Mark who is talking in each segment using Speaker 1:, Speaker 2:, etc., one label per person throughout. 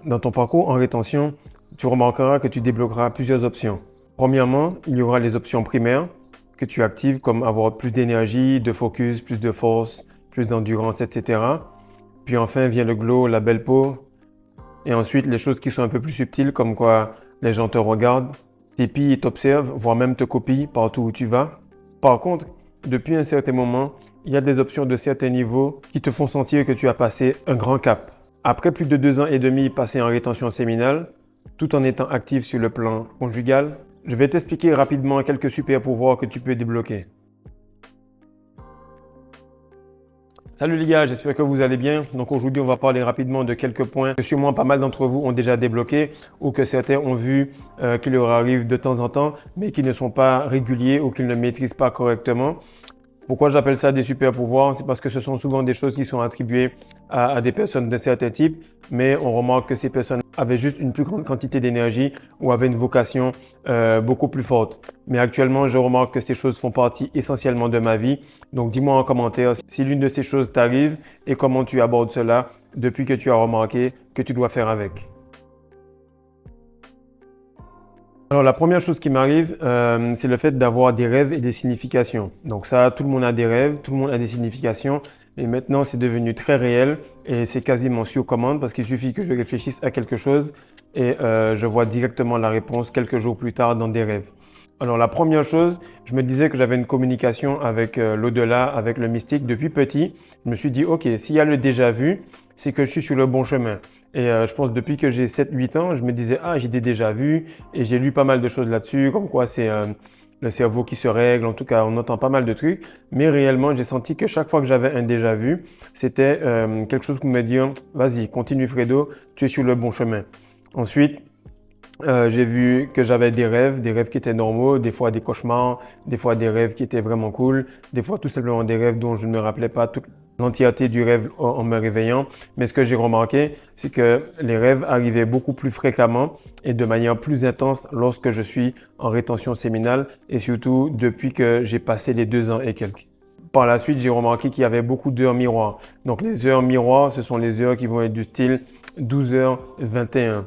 Speaker 1: Dans ton parcours en rétention, tu remarqueras que tu débloqueras plusieurs options. Premièrement, il y aura les options primaires que tu actives comme avoir plus d'énergie, de focus, plus de force, plus d'endurance, etc. Puis enfin vient le glow, la belle peau. Et ensuite, les choses qui sont un peu plus subtiles comme quoi les gens te regardent, t'épient et t'observent, voire même te copient partout où tu vas. Par contre, depuis un certain moment, il y a des options de certains niveaux qui te font sentir que tu as passé un grand cap. Après plus de 2 ans et demi passés en rétention séminale, tout en étant actif sur le plan conjugal, je vais t'expliquer rapidement quelques super pouvoirs que tu peux débloquer. Salut les gars, j'espère que vous allez bien. Donc aujourd'hui, on va parler rapidement de quelques points que sûrement pas mal d'entre vous ont déjà débloqués ou que certains ont vu qu'il leur arrive de temps en temps, mais qui ne sont pas réguliers ou qu'ils ne maîtrisent pas correctement. Pourquoi j'appelle ça des super pouvoirs? C'est parce que ce sont souvent des choses qui sont attribuées à des personnes d'un certain type, mais on remarque que ces personnes avaient juste une plus grande quantité d'énergie ou avaient une vocation beaucoup plus forte. Mais actuellement, je remarque que ces choses font partie essentiellement de ma vie. Donc dis-moi en commentaire si l'une de ces choses t'arrive et comment tu abordes cela depuis que tu as remarqué que tu dois faire avec. Alors la première chose qui m'arrive, c'est le fait d'avoir des rêves et des significations. Donc ça, tout le monde a des rêves, tout le monde a des significations, mais maintenant c'est devenu très réel et c'est quasiment sur commande parce qu'il suffit que je réfléchisse à quelque chose et je vois directement la réponse quelques jours plus tard dans des rêves. Alors la première chose, je me disais que j'avais une communication avec l'au-delà, avec le mystique depuis petit. Je me suis dit, ok, s'il y a le déjà vu, c'est que je suis sur le bon chemin. Et je pense depuis que j'ai 7-8 ans, je me disais, ah, j'ai des déjà vus et j'ai lu pas mal de choses là-dessus, comme quoi c'est le cerveau qui se règle. En tout cas, on entend pas mal de trucs. Mais réellement, j'ai senti que chaque fois que j'avais un déjà vu, c'était quelque chose qui me dit, vas-y, continue Fredo, tu es sur le bon chemin. Ensuite, j'ai vu que j'avais des rêves qui étaient normaux, des fois des cauchemars, des fois des rêves qui étaient vraiment cool, des fois tout simplement des rêves dont je ne me rappelais pas toute l'entièreté du rêve en me réveillant. Mais ce que j'ai remarqué, c'est que les rêves arrivaient beaucoup plus fréquemment et de manière plus intense lorsque je suis en rétention séminale et surtout depuis que j'ai passé les 2 ans et quelques. Par la suite, j'ai remarqué qu'il y avait beaucoup d'heures miroirs. Donc les heures miroirs, ce sont les heures qui vont être du style 12h21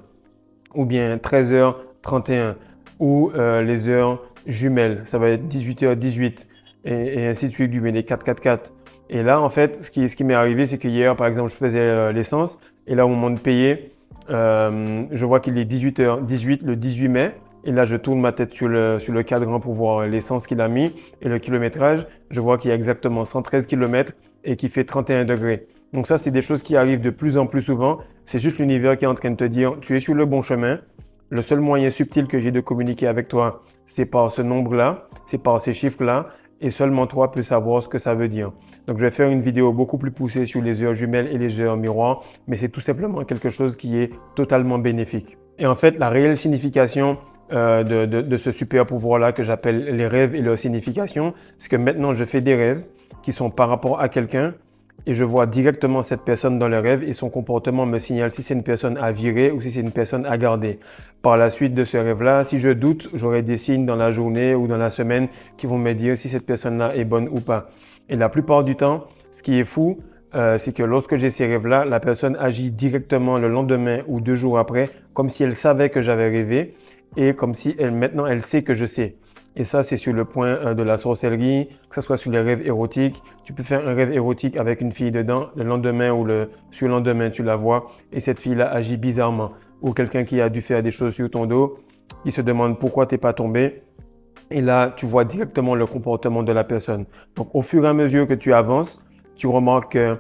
Speaker 1: ou bien 13h31 ou les heures jumelles, ça va être 18h18 et ainsi de suite, les 444. Et là, en fait, ce qui m'est arrivé, c'est que hier, par exemple, je faisais l'essence et là, au moment de payer, je vois qu'il est 18h18 le 18 mai. Et là, je tourne ma tête sur le cadran pour voir l'essence qu'il a mis et le kilométrage. Je vois qu'il y a exactement 113 km et qu'il fait 31 degrés. Donc ça, c'est des choses qui arrivent de plus en plus souvent. C'est juste l'univers qui est en train de te dire, tu es sur le bon chemin. Le seul moyen subtil que j'ai de communiquer avec toi, c'est par ce nombre-là, c'est par ces chiffres-là, et seulement toi peux savoir ce que ça veut dire. Donc je vais faire une vidéo beaucoup plus poussée sur les heures jumelles et les heures miroirs, mais c'est tout simplement quelque chose qui est totalement bénéfique. Et en fait, la réelle signification de ce super pouvoir-là que j'appelle les rêves et leur signification, c'est que maintenant je fais des rêves qui sont par rapport à quelqu'un et je vois directement cette personne dans le rêve et son comportement me signale si c'est une personne à virer ou si c'est une personne à garder. Par la suite de ce rêve-là, si je doute, j'aurai des signes dans la journée ou dans la semaine qui vont me dire si cette personne-là est bonne ou pas. Et la plupart du temps, ce qui est fou, c'est que lorsque j'ai ces rêves-là, la personne agit directement le lendemain ou 2 jours après, comme si elle savait que j'avais rêvé et comme si maintenant elle sait que je sais. Et ça, c'est sur le point de la sorcellerie, que ce soit sur les rêves érotiques. Tu peux faire un rêve érotique avec une fille dedans, le lendemain ou le surlendemain, tu la vois et cette fille-là agit bizarrement. Ou quelqu'un qui a dû faire des choses sur ton dos, qui se demande pourquoi tu n'es pas tombé. Et là, tu vois directement le comportement de la personne. Donc, au fur et à mesure que tu avances, tu remarques que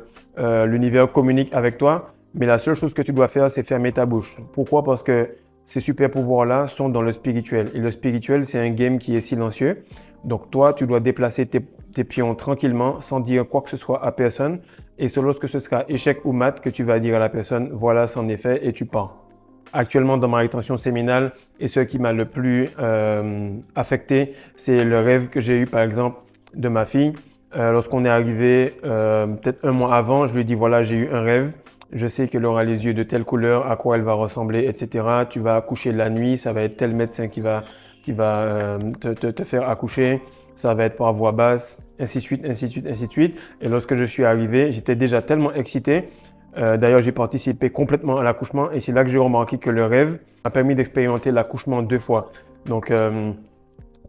Speaker 1: l'univers communique avec toi, mais la seule chose que tu dois faire, c'est fermer ta bouche. Pourquoi? Parce que ces super pouvoirs-là sont dans le spirituel. Et le spirituel, c'est un game qui est silencieux. Donc toi, tu dois déplacer tes pions tranquillement, sans dire quoi que ce soit à personne. Et c'est lorsque ce sera échec ou mat que tu vas dire à la personne, voilà, c'en est fait, et tu pars. Actuellement, dans ma rétention séminale, et ce qui m'a le plus affecté, c'est le rêve que j'ai eu, par exemple, de ma fille. Lorsqu'on est arrivé, peut-être un mois avant, je lui ai dit, voilà, j'ai eu un rêve. Je sais qu'elle aura les yeux de telle couleur, à quoi elle va ressembler, etc. Tu vas accoucher la nuit, ça va être tel médecin qui va te faire accoucher. Ça va être par voix basse, ainsi de suite, ainsi de suite, ainsi de suite. Et lorsque je suis arrivé, j'étais déjà tellement excité D'ailleurs, j'ai participé complètement à l'accouchement et c'est là que j'ai remarqué que le rêve m'a permis d'expérimenter l'accouchement 2 fois. Donc,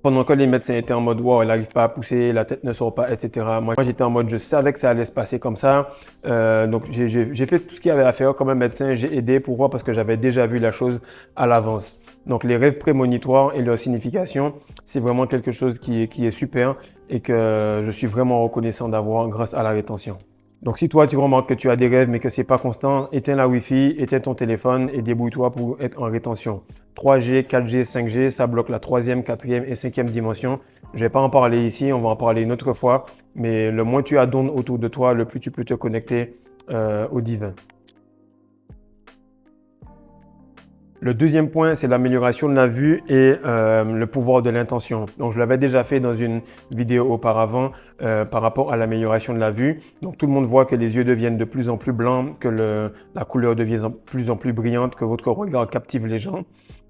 Speaker 1: pendant que les médecins étaient en mode wow, elle n'arrive pas à pousser, la tête ne sort pas, etc. Moi, j'étais en mode je savais que ça allait se passer comme ça. Donc, j'ai fait tout ce qu'il y avait à faire comme un médecin. J'ai aidé. Pourquoi? Parce que j'avais déjà vu la chose à l'avance. Donc, les rêves prémonitoires et leur signification, c'est vraiment quelque chose qui est super et que je suis vraiment reconnaissant d'avoir grâce à la rétention. Donc, si toi, tu remarques que tu as des rêves mais que c'est pas constant, éteins la Wi-Fi, éteins ton téléphone et débrouille-toi pour être en rétention. 3G, 4G, 5G, ça bloque la troisième, quatrième et cinquième dimension. Je ne vais pas en parler ici, on va en parler une autre fois. Mais le moins tu as d'ondes autour de toi, le plus tu peux te connecter au divin. Le deuxième point, c'est l'amélioration de la vue et le pouvoir de l'intention. Donc, je l'avais déjà fait dans une vidéo auparavant par rapport à l'amélioration de la vue. Donc, tout le monde voit que les yeux deviennent de plus en plus blancs, que la couleur devient de plus en plus brillante, que votre regard captive les gens.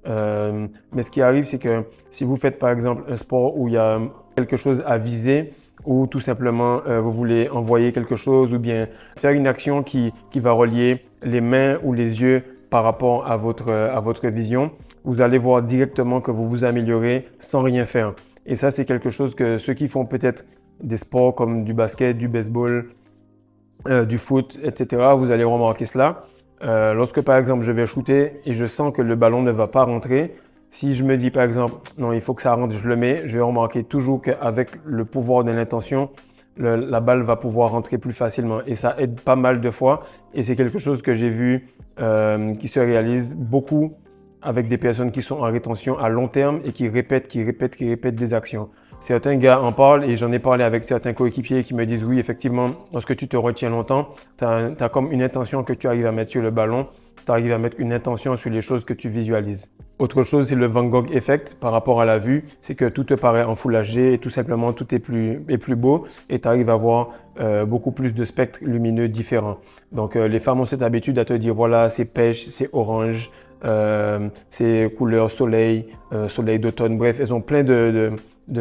Speaker 1: Mais ce qui arrive, c'est que si vous faites par exemple un sport où il y a quelque chose à viser, ou tout simplement vous voulez envoyer quelque chose ou bien faire une action qui va relier les mains ou les yeux par rapport à votre vision, vous allez voir directement que vous vous améliorez sans rien faire. Et ça, c'est quelque chose que ceux qui font peut-être des sports comme du basket, du baseball, du foot, etc., vous allez remarquer cela. Lorsque par exemple je vais shooter et je sens que le ballon ne va pas rentrer, si je me dis par exemple non, il faut que ça rentre, je le mets, je vais remarquer toujours qu'avec le pouvoir de l'intention, la balle va pouvoir rentrer plus facilement et ça aide pas mal de fois et c'est quelque chose que j'ai vu qui se réalise beaucoup avec des personnes qui sont en rétention à long terme et qui répètent des actions. Certains gars en parlent et j'en ai parlé avec certains coéquipiers qui me disent oui, effectivement, lorsque tu te retiens longtemps, tu as comme une intention que tu arrives à mettre sur le ballon, tu arrives à mettre une intention sur les choses que tu visualises. Autre chose, c'est le Van Gogh effect par rapport à la vue, c'est que tout te paraît en Full HD et tout simplement tout est plus beau et tu arrives à voir beaucoup plus de spectres lumineux différents. Donc les femmes ont cette habitude à te dire voilà, c'est pêche, c'est orange, c'est couleur soleil, soleil d'automne, bref, elles ont plein de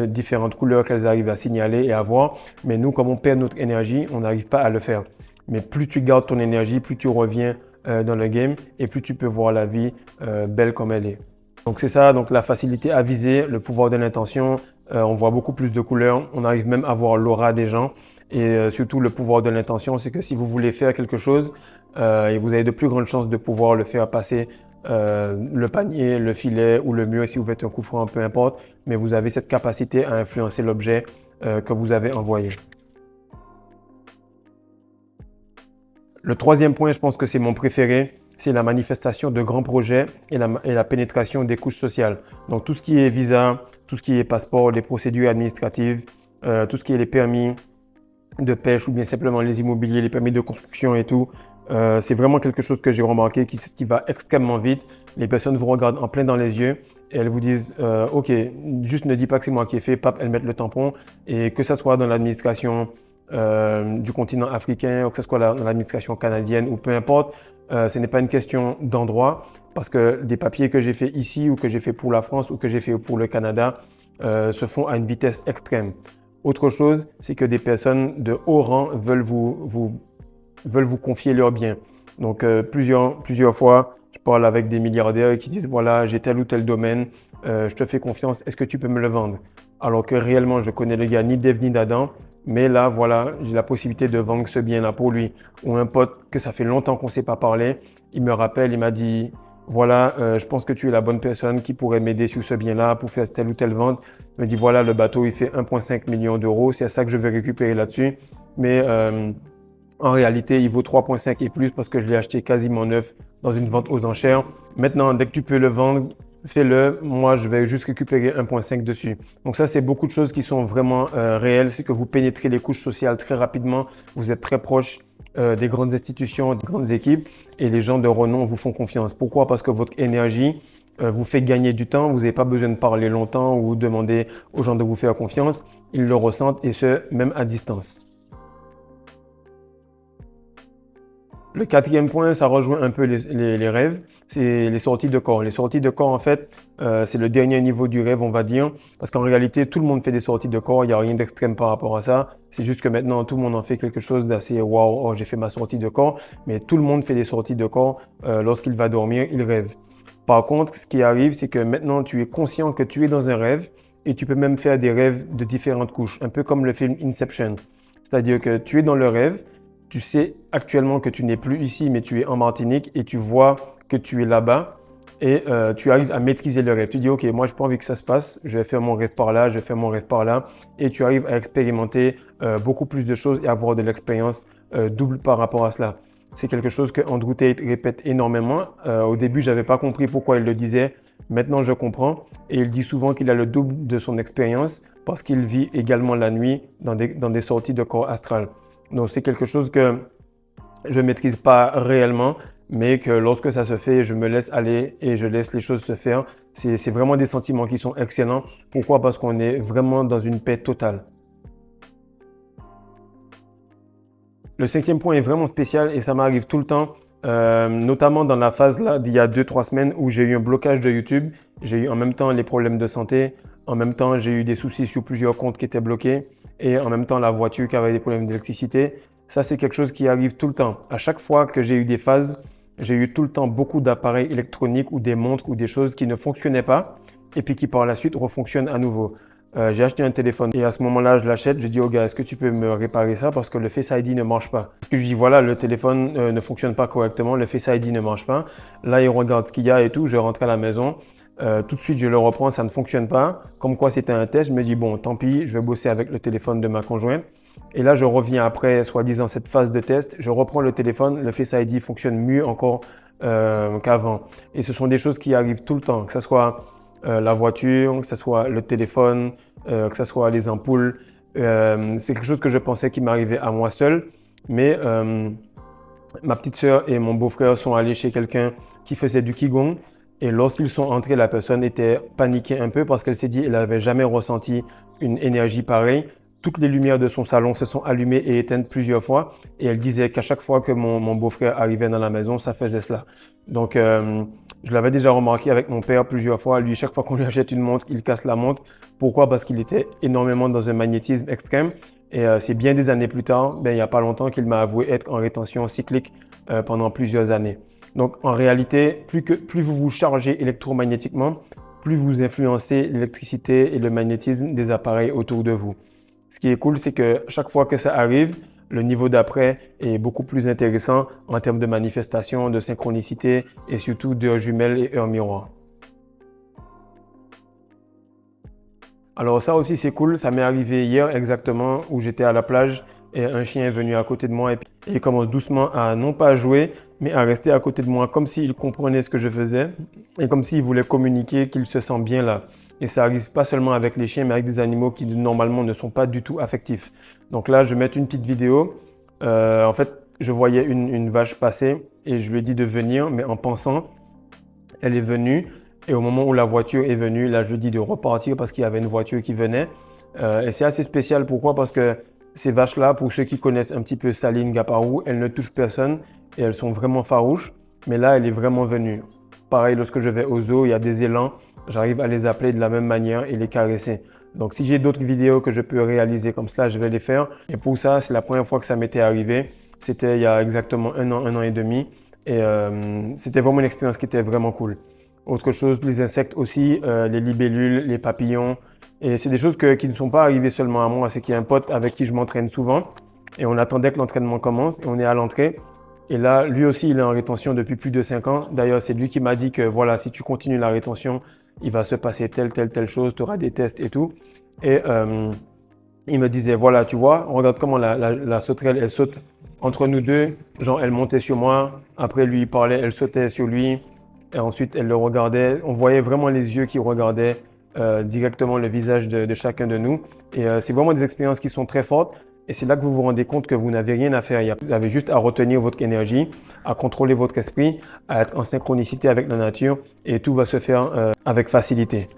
Speaker 1: différentes couleurs qu'elles arrivent à signaler et à voir. Mais nous, comme on perd notre énergie, on n'arrive pas à le faire. Mais plus tu gardes ton énergie, plus tu reviens dans le game et plus tu peux voir la vie belle comme elle est. Donc c'est ça, donc la facilité à viser, le pouvoir de l'intention, on voit beaucoup plus de couleurs, on arrive même à voir l'aura des gens et surtout le pouvoir de l'intention, c'est que si vous voulez faire quelque chose et vous avez de plus grandes chances de pouvoir le faire passer le panier, le filet ou le mur si vous faites un coup franc, peu importe, mais vous avez cette capacité à influencer l'objet que vous avez envoyé. Le troisième point, je pense que c'est mon préféré, c'est la manifestation de grands projets et la pénétration des couches sociales. Donc tout ce qui est visa, tout ce qui est passeport, les procédures administratives, tout ce qui est les permis de pêche ou bien simplement les immobiliers, les permis de construction et tout, c'est vraiment quelque chose que j'ai remarqué qui va extrêmement vite. Les personnes vous regardent en plein dans les yeux et elles vous disent ok, juste ne dis pas que c'est moi qui ai fait, pap, elles mettent le tampon et que ça soit dans l'administration du continent africain ou que ce soit dans l'administration canadienne ou peu importe, ce n'est pas une question d'endroit parce que des papiers que j'ai fait ici ou que j'ai fait pour la France ou que j'ai fait pour le Canada se font à une vitesse extrême. Autre chose, c'est que des personnes de haut rang veulent vous confier leurs biens. Donc plusieurs fois, je parle avec des milliardaires qui disent voilà, j'ai tel ou tel domaine, je te fais confiance, est-ce que tu peux me le vendre? Alors que réellement, je connais le gars ni d'Ève ni d'Adam, mais là, voilà, j'ai la possibilité de vendre ce bien-là pour lui. Ou un pote que ça fait longtemps qu'on ne s'est pas parlé, il me rappelle, il m'a dit voilà, je pense que tu es la bonne personne qui pourrait m'aider sur ce bien-là pour faire telle ou telle vente. Il me dit voilà, le bateau, il fait 1,5 million d'euros, c'est ça que je vais récupérer là-dessus. Mais en réalité, il vaut 3,5 et plus parce que je l'ai acheté quasiment neuf dans une vente aux enchères. Maintenant, dès que tu peux le vendre, fais-le. Moi, je vais juste récupérer 1,5 dessus. Donc ça, c'est beaucoup de choses qui sont vraiment réelles. C'est que vous pénétrez les couches sociales très rapidement. Vous êtes très proche des grandes institutions, des grandes équipes et les gens de renom vous font confiance. Pourquoi? Parce que votre énergie vous fait gagner du temps. Vous n'avez pas besoin de parler longtemps ou demander aux gens de vous faire confiance. Ils le ressentent et ce, même à distance. Le quatrième point, ça rejoint un peu les rêves, c'est les sorties de corps. Les sorties de corps, en fait, c'est le dernier niveau du rêve, on va dire, parce qu'en réalité, tout le monde fait des sorties de corps, il n'y a rien d'extrême par rapport à ça. C'est juste que maintenant, tout le monde en fait quelque chose d'assez waouh, oh, j'ai fait ma sortie de corps, mais tout le monde fait des sorties de corps. Lorsqu'il va dormir, il rêve. Par contre, ce qui arrive, c'est que maintenant, tu es conscient que tu es dans un rêve et tu peux même faire des rêves de différentes couches, un peu comme le film Inception. C'est-à-dire que tu es dans le rêve, tu sais actuellement que tu n'es plus ici, mais tu es en Martinique et tu vois que tu es là-bas et tu arrives à maîtriser le rêve. Tu dis, OK, moi, je n'ai pas envie que ça se passe, je vais faire mon rêve par là, je vais faire mon rêve par là et tu arrives à expérimenter beaucoup plus de choses et avoir de l'expérience double par rapport à cela. C'est quelque chose que Andrew Tate répète énormément. Au début, je n'avais pas compris pourquoi il le disait. Maintenant, je comprends. Et il dit souvent qu'il a le double de son expérience parce qu'il vit également la nuit dans des sorties de corps astral. Donc, c'est quelque chose que je ne maîtrise pas réellement, mais que lorsque ça se fait, je me laisse aller et je laisse les choses se faire. C'est vraiment des sentiments qui sont excellents. Pourquoi? Parce qu'on est vraiment dans une paix totale. Le cinquième point est vraiment spécial et ça m'arrive tout le temps, notamment dans la phase là d'il y a 2-3 semaines où j'ai eu un blocage de YouTube. J'ai eu en même temps les problèmes de santé, en même temps j'ai eu des soucis sur plusieurs comptes qui étaient bloqués et en même temps la voiture qui avait des problèmes d'électricité. Ça, c'est quelque chose qui arrive tout le temps. À chaque fois que j'ai eu des phases, j'ai eu tout le temps beaucoup d'appareils électroniques ou des montres ou des choses qui ne fonctionnaient pas et puis qui par la suite refonctionnent à nouveau. J'ai acheté un téléphone et à ce moment-là, je l'achète. Je dis au gars, est-ce que tu peux me réparer ça parce que le Face ID ne marche pas. Parce que je dis, voilà, le téléphone ne fonctionne pas correctement, le Face ID ne marche pas. Là, il regarde ce qu'il y a et tout. Je rentre à la maison. Tout de suite, je le reprends, ça ne fonctionne pas. Comme quoi, c'était un test. Je me dis, bon, tant pis, je vais bosser avec le téléphone de ma conjointe. Et là, je reviens après, soi-disant, cette phase de test. Je reprends le téléphone, le Face ID fonctionne mieux encore qu'avant. Et ce sont des choses qui arrivent tout le temps, que ce soit la voiture, que ce soit le téléphone, que ce soit les ampoules. C'est quelque chose que je pensais qui m'arrivait à moi seul, mais ma petite sœur et mon beau-frère sont allés chez quelqu'un qui faisait du Qigong. Et lorsqu'ils sont entrés, la personne était paniquée un peu parce qu'elle s'est dit qu'elle n'avait jamais ressenti une énergie pareille. Toutes les lumières de son salon se sont allumées et éteintes plusieurs fois. Et elle disait qu'à chaque fois que mon beau-frère arrivait dans la maison, ça faisait cela. Donc, je l'avais déjà remarqué avec mon père plusieurs fois. Lui, chaque fois qu'on lui achète une montre, il casse la montre. Pourquoi? Parce qu'il était énormément dans un magnétisme extrême. Et c'est bien des années plus tard, il n'y a pas longtemps, qu'il m'a avoué être en rétention cyclique pendant plusieurs années. Donc, en réalité, plus vous vous chargez électromagnétiquement, plus vous influencez l'électricité et le magnétisme des appareils autour de vous. Ce qui est cool, c'est que chaque fois que ça arrive, le niveau d'après est beaucoup plus intéressant en termes de manifestation, de synchronicité et surtout d'heures jumelles et heures miroirs. Alors ça aussi c'est cool, ça m'est arrivé hier exactement où j'étais à la plage et un chien est venu à côté de moi et il commence doucement à non pas jouer mais à rester à côté de moi comme s'il comprenait ce que je faisais et comme s'il voulait communiquer qu'il se sent bien là. Et ça arrive pas seulement avec les chiens mais avec des animaux qui normalement ne sont pas du tout affectifs. Donc là je vais mettre une petite vidéo. En fait je voyais une vache passer et je lui ai dit de venir mais en pensant elle est venue. Et au moment où la voiture est venue, là, je dis de repartir parce qu'il y avait une voiture qui venait. Et c'est assez spécial. Pourquoi? Parce que ces vaches-là, pour ceux qui connaissent un petit peu Saline Gaparou, elles ne touchent personne et elles sont vraiment farouches. Mais là, elle est vraiment venue. Pareil, lorsque je vais au zoo, il y a des élans. J'arrive à les appeler de la même manière et les caresser. Donc, si j'ai d'autres vidéos que je peux réaliser comme cela, je vais les faire. Et pour ça, c'est la première fois que ça m'était arrivé. C'était il y a exactement un an et demi. Et c'était vraiment une expérience qui était vraiment cool. Autre chose, les insectes aussi, les libellules, les papillons. Et c'est des choses qui ne sont pas arrivées seulement à moi. C'est qu'il y a un pote avec qui je m'entraîne souvent. Et on attendait que l'entraînement commence. Et on est à l'entrée. Et là, lui aussi, il est en rétention depuis plus de 5 ans. D'ailleurs, c'est lui qui m'a dit que voilà, si tu continues la rétention, il va se passer telle chose. Tu auras des tests et tout. Et il me disait, voilà, tu vois, regarde comment la sauterelle, elle saute entre nous deux. Genre, elle montait sur moi. Après, lui, il parlait, elle sautait sur lui. Et ensuite, elle le regardait. On voyait vraiment les yeux qui regardaient directement le visage de chacun de nous. Et c'est vraiment des expériences qui sont très fortes. Et c'est là que vous vous rendez compte que vous n'avez rien à faire. Vous avez juste à retenir votre énergie, à contrôler votre esprit, à être en synchronicité avec la nature. Et tout va se faire avec facilité.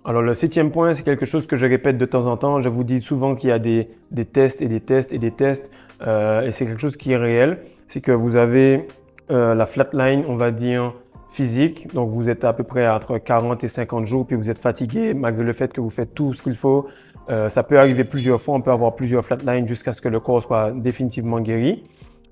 Speaker 1: Alors le septième point, c'est quelque chose que je répète de temps en temps. Je vous dis souvent qu'il y a des tests et des tests et des tests. et c'est quelque chose qui est réel. C'est que vous avez la flatline, on va dire, physique. Donc, vous êtes à peu près entre 40 et 50 jours, puis vous êtes fatigué malgré le fait que vous faites tout ce qu'il faut. Ça peut arriver plusieurs fois, on peut avoir plusieurs flatlines jusqu'à ce que le corps soit définitivement guéri.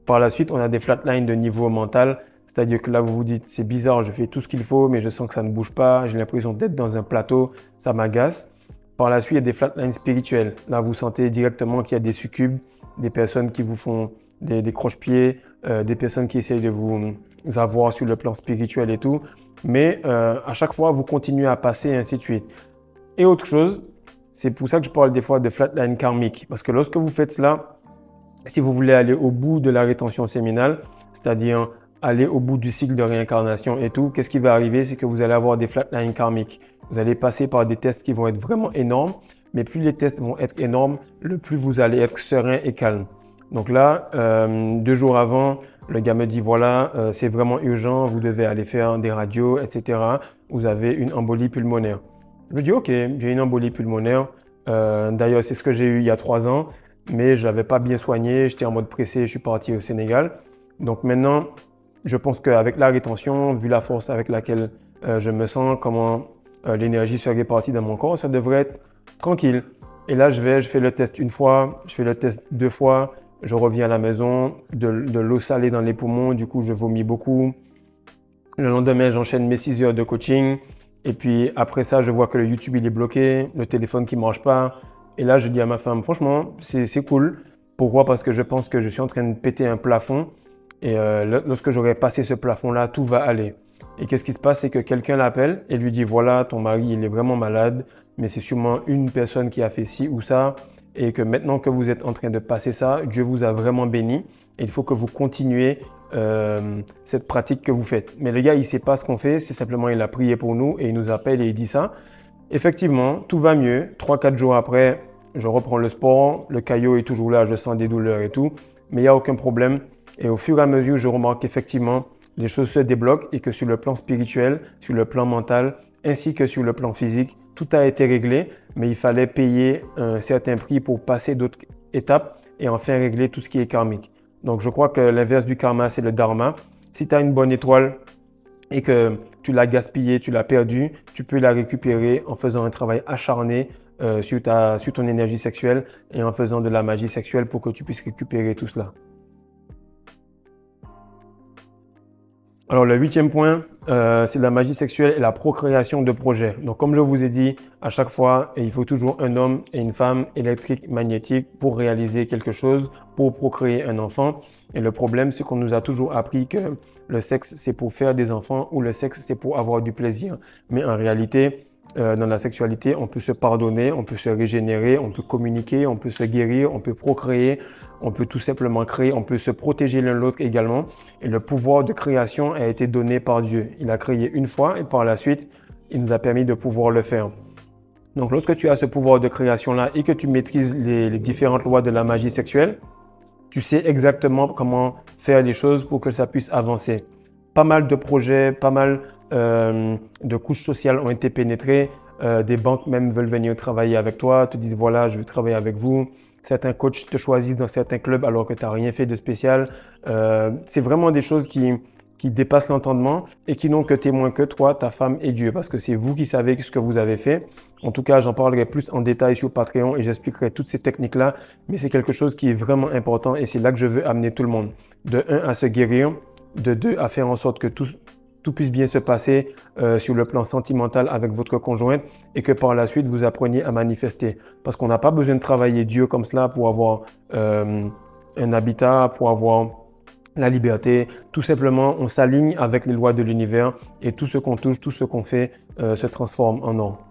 Speaker 1: Par la suite, on a des flatlines de niveau mental, c'est-à-dire que là, vous vous dites, c'est bizarre, je fais tout ce qu'il faut, mais je sens que ça ne bouge pas, j'ai l'impression d'être dans un plateau, ça m'agace. Par la suite, il y a des flatlines spirituelles. Là, vous sentez directement qu'il y a des succubes, des personnes qui vous font des croche-pieds, des personnes qui essayent de vous avoir sur le plan spirituel et tout. Mais à chaque fois, vous continuez à passer et ainsi de suite. Et autre chose, c'est pour ça que je parle des fois de flatline karmique. Parce que lorsque vous faites cela, si vous voulez aller au bout de la rétention séminale, c'est-à-dire aller au bout du cycle de réincarnation et tout, qu'est-ce qui va arriver? C'est que vous allez avoir des flatlines karmiques. Vous allez passer par des tests qui vont être vraiment énormes, mais plus les tests vont être énormes, le plus vous allez être serein et calme. Donc là, 2 jours avant, le gars me dit, voilà, c'est vraiment urgent, vous devez aller faire des radios, etc. Vous avez une embolie pulmonaire. Je me dis, ok, j'ai une embolie pulmonaire. D'ailleurs, c'est ce que j'ai eu il y a 3 ans, mais je ne l'avais pas bien soigné, j'étais en mode pressé, je suis parti au Sénégal. Donc maintenant, je pense qu'avec la rétention, vu la force avec laquelle je me sens, comment l'énergie se répartit dans mon corps, ça devrait être tranquille. Et là, je fais le test une fois, je fais le test 2 fois, je reviens à la maison, de l'eau salée dans les poumons, du coup, je vomis beaucoup. Le lendemain, j'enchaîne mes 6 heures de coaching. Et puis après ça, je vois que le YouTube, il est bloqué, le téléphone qui ne marche pas. Et là, je dis à ma femme, franchement, c'est cool. Pourquoi? Parce que je pense que je suis en train de péter un plafond. Et lorsque j'aurai passé ce plafond-là, tout va aller. Et qu'est-ce qui se passe? C'est que quelqu'un l'appelle et lui dit, voilà, ton mari, il est vraiment malade, mais c'est sûrement une personne qui a fait ci ou ça. Et que maintenant que vous êtes en train de passer ça, Dieu vous a vraiment béni. Et il faut que vous continuez cette pratique que vous faites. Mais le gars, il ne sait pas ce qu'on fait, c'est simplement il a prié pour nous et il nous appelle et il dit ça. Effectivement, tout va mieux. 3-4 jours après, je reprends le sport, le caillot est toujours là, je sens des douleurs et tout, mais il n'y a aucun problème. Et au fur et à mesure, je remarque qu'effectivement, les choses se débloquent et que sur le plan spirituel, sur le plan mental, ainsi que sur le plan physique, tout a été réglé, mais il fallait payer un certain prix pour passer d'autres étapes et enfin régler tout ce qui est karmique. Donc, je crois que l'inverse du karma, c'est le dharma. Si tu as une bonne étoile et que tu l'as gaspillée, tu l'as perdue, tu peux la récupérer en faisant un travail acharné sur ton énergie sexuelle et en faisant de la magie sexuelle pour que tu puisses récupérer tout cela. Alors, le 8e point, c'est la magie sexuelle et la procréation de projets. Donc, comme je vous ai dit, à chaque fois, il faut toujours un homme et une femme électrique, magnétique pour réaliser quelque chose, pour procréer un enfant. Et le problème, c'est qu'on nous a toujours appris que le sexe, c'est pour faire des enfants ou le sexe, c'est pour avoir du plaisir. Mais en réalité, dans la sexualité, on peut se pardonner, on peut se régénérer, on peut communiquer, on peut se guérir, on peut procréer. On peut tout simplement créer, on peut se protéger l'un l'autre également. Et le pouvoir de création a été donné par Dieu. Il a créé une fois et par la suite, il nous a permis de pouvoir le faire. Donc, lorsque tu as ce pouvoir de création-là et que tu maîtrises les différentes lois de la magie sexuelle, tu sais exactement comment faire les choses pour que ça puisse avancer. Pas mal de projets, pas mal de couches sociales ont été pénétrées. Des banques même veulent venir travailler avec toi, te disent voilà, je veux travailler avec vous. Certains coachs te choisissent dans certains clubs alors que tu n'as rien fait de spécial. C'est vraiment des choses qui dépassent l'entendement et qui n'ont que témoin que toi, ta femme et Dieu, parce que c'est vous qui savez ce que vous avez fait. En tout cas, j'en parlerai plus en détail sur Patreon et j'expliquerai toutes ces techniques-là, mais c'est quelque chose qui est vraiment important et c'est là que je veux amener tout le monde. De 1, à se guérir, de 2, à faire en sorte que tout puisse bien se passer sur le plan sentimental avec votre conjointe et que par la suite, vous appreniez à manifester. Parce qu'on n'a pas besoin de travailler Dieu comme cela pour avoir un habitat, pour avoir la liberté. Tout simplement, on s'aligne avec les lois de l'univers et tout ce qu'on touche, tout ce qu'on fait se transforme en or.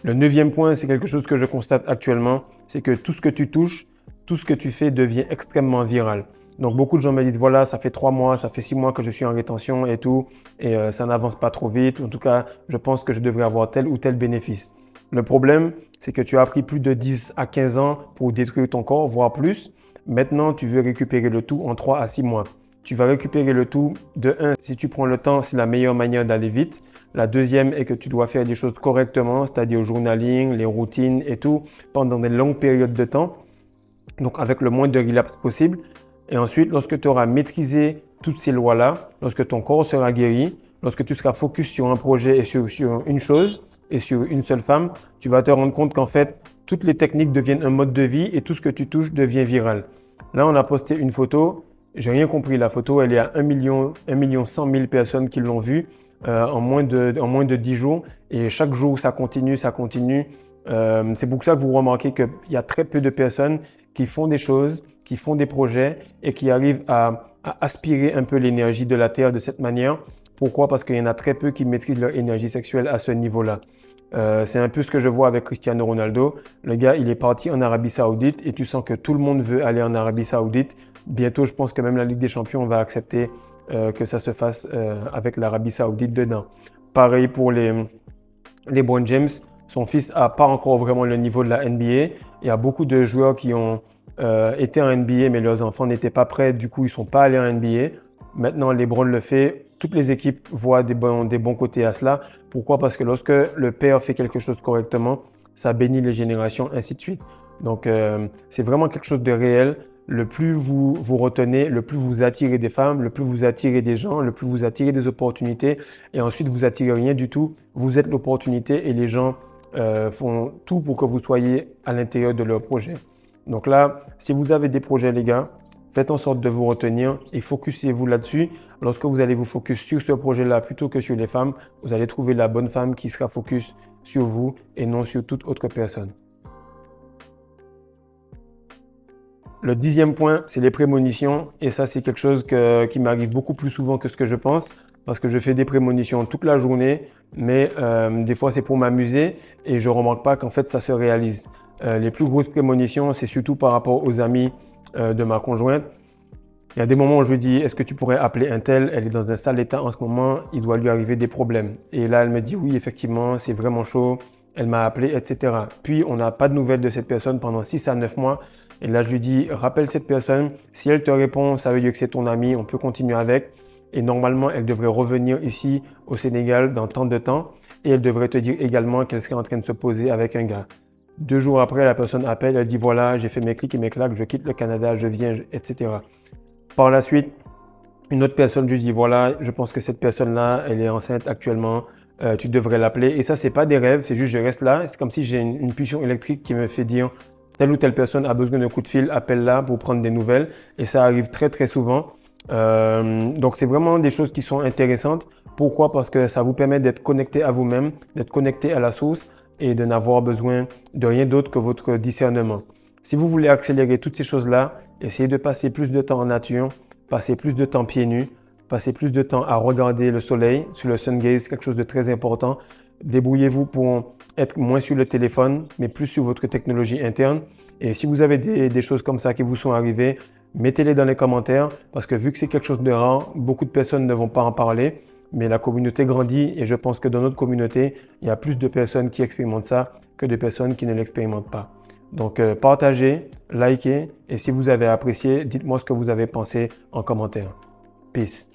Speaker 1: Le 9e point, c'est quelque chose que je constate actuellement, c'est que tout ce que tu touches, tout ce que tu fais devient extrêmement viral. Donc, beaucoup de gens me disent, voilà, ça fait 3 mois, ça fait 6 mois que je suis en rétention et tout, et ça n'avance pas trop vite. En tout cas, je pense que je devrais avoir tel ou tel bénéfice. Le problème, c'est que tu as pris plus de 10 à 15 ans pour détruire ton corps, voire plus. Maintenant, tu veux récupérer le tout en 3 à 6 mois. Tu vas récupérer le tout de 1. Si tu prends le temps, c'est la meilleure manière d'aller vite. La deuxième est que tu dois faire des choses correctement, c'est-à-dire journaling, les routines et tout, pendant des longues périodes de temps, donc avec le moins de relapse possible. Et ensuite, lorsque tu auras maîtrisé toutes ces lois-là, lorsque ton corps sera guéri, lorsque tu seras focus sur un projet et sur une chose et sur une seule femme, tu vas te rendre compte qu'en fait, toutes les techniques deviennent un mode de vie et tout ce que tu touches devient viral. Là, on a posté une photo. J'ai rien compris. La photo, elle est à 1 100 000 personnes qui l'ont vue en moins de 10 jours. Et chaque jour, ça continue, ça continue. C'est pour ça que vous remarquez qu'il y a très peu de personnes qui font des choses, qui font des projets et qui arrivent à aspirer un peu l'énergie de la Terre de cette manière. Pourquoi? Parce qu'il y en a très peu qui maîtrisent leur énergie sexuelle à ce niveau-là. C'est un peu ce que je vois avec Cristiano Ronaldo. Le gars, il est parti en Arabie Saoudite et tu sens que tout le monde veut aller en Arabie Saoudite. Bientôt, je pense que même la Ligue des Champions va accepter que ça se fasse avec l'Arabie Saoudite dedans. Pareil pour LeBron James. Son fils n'a pas encore vraiment le niveau de la NBA. Il y a beaucoup de joueurs qui ont été en NBA, mais leurs enfants n'étaient pas prêts. Du coup, ils ne sont pas allés en NBA. Maintenant, LeBron le fait. Toutes les équipes voient des bons côtés à cela. Pourquoi? Parce que lorsque le père fait quelque chose correctement, ça bénit les générations, ainsi de suite. Donc, c'est vraiment quelque chose de réel. Le plus vous retenez, le plus vous attirez des femmes, le plus vous attirez des gens, le plus vous attirez des opportunités. Et ensuite, vous attirez rien du tout. Vous êtes l'opportunité et les gens font tout pour que vous soyez à l'intérieur de leur projet. Donc là, si vous avez des projets, les gars, faites en sorte de vous retenir et focussez-vous là-dessus. Lorsque vous allez vous focus sur ce projet-là plutôt que sur les femmes, vous allez trouver la bonne femme qui sera focus sur vous et non sur toute autre personne. Le 10e point, c'est les prémonitions. Et ça, c'est quelque chose qui m'arrive beaucoup plus souvent que ce que je pense parce que je fais des prémonitions toute la journée, mais des fois, c'est pour m'amuser et je ne remarque pas qu'en fait, ça se réalise. Les plus grosses prémonitions, c'est surtout par rapport aux amis de ma conjointe. Il y a des moments où je lui dis, est-ce que tu pourrais appeler un tel? Elle est dans un sale état en ce moment, il doit lui arriver des problèmes. Et là, elle me dit, oui, effectivement, c'est vraiment chaud. Elle m'a appelé, etc. Puis, on n'a pas de nouvelles de cette personne pendant 6 à 9 mois. Et là, je lui dis, rappelle cette personne. Si elle te répond, ça veut dire que c'est ton ami, on peut continuer avec. Et normalement, elle devrait revenir ici au Sénégal dans tant de temps. Et elle devrait te dire également qu'elle serait en train de se poser avec un gars. 2 jours après, la personne appelle, elle dit, voilà, j'ai fait mes clics et mes claques, je quitte le Canada, je viens, etc. Par la suite, une autre personne, je lui dis, voilà, je pense que cette personne-là, elle est enceinte actuellement, tu devrais l'appeler. Et ça, c'est pas des rêves, c'est juste je reste là. C'est comme si j'ai une pulsion électrique qui me fait dire, telle ou telle personne a besoin d'un coup de fil, appelle-la pour prendre des nouvelles. Et ça arrive très, très souvent. Donc, c'est vraiment des choses qui sont intéressantes. Pourquoi? Parce que ça vous permet d'être connecté à vous-même, d'être connecté à la source et de n'avoir besoin de rien d'autre que votre discernement. Si vous voulez accélérer toutes ces choses-là, essayez de passer plus de temps en nature, passer plus de temps pieds nus, passer plus de temps à regarder le soleil, sur le sun gaze, quelque chose de très important. Débrouillez-vous pour être moins sur le téléphone, mais plus sur votre technologie interne. Et si vous avez des choses comme ça qui vous sont arrivées, mettez-les dans les commentaires parce que vu que c'est quelque chose de rare, beaucoup de personnes ne vont pas en parler. Mais la communauté grandit et je pense que dans notre communauté, il y a plus de personnes qui expérimentent ça que de personnes qui ne l'expérimentent pas. Donc, partagez, likez et si vous avez apprécié, dites-moi ce que vous avez pensé en commentaire. Peace.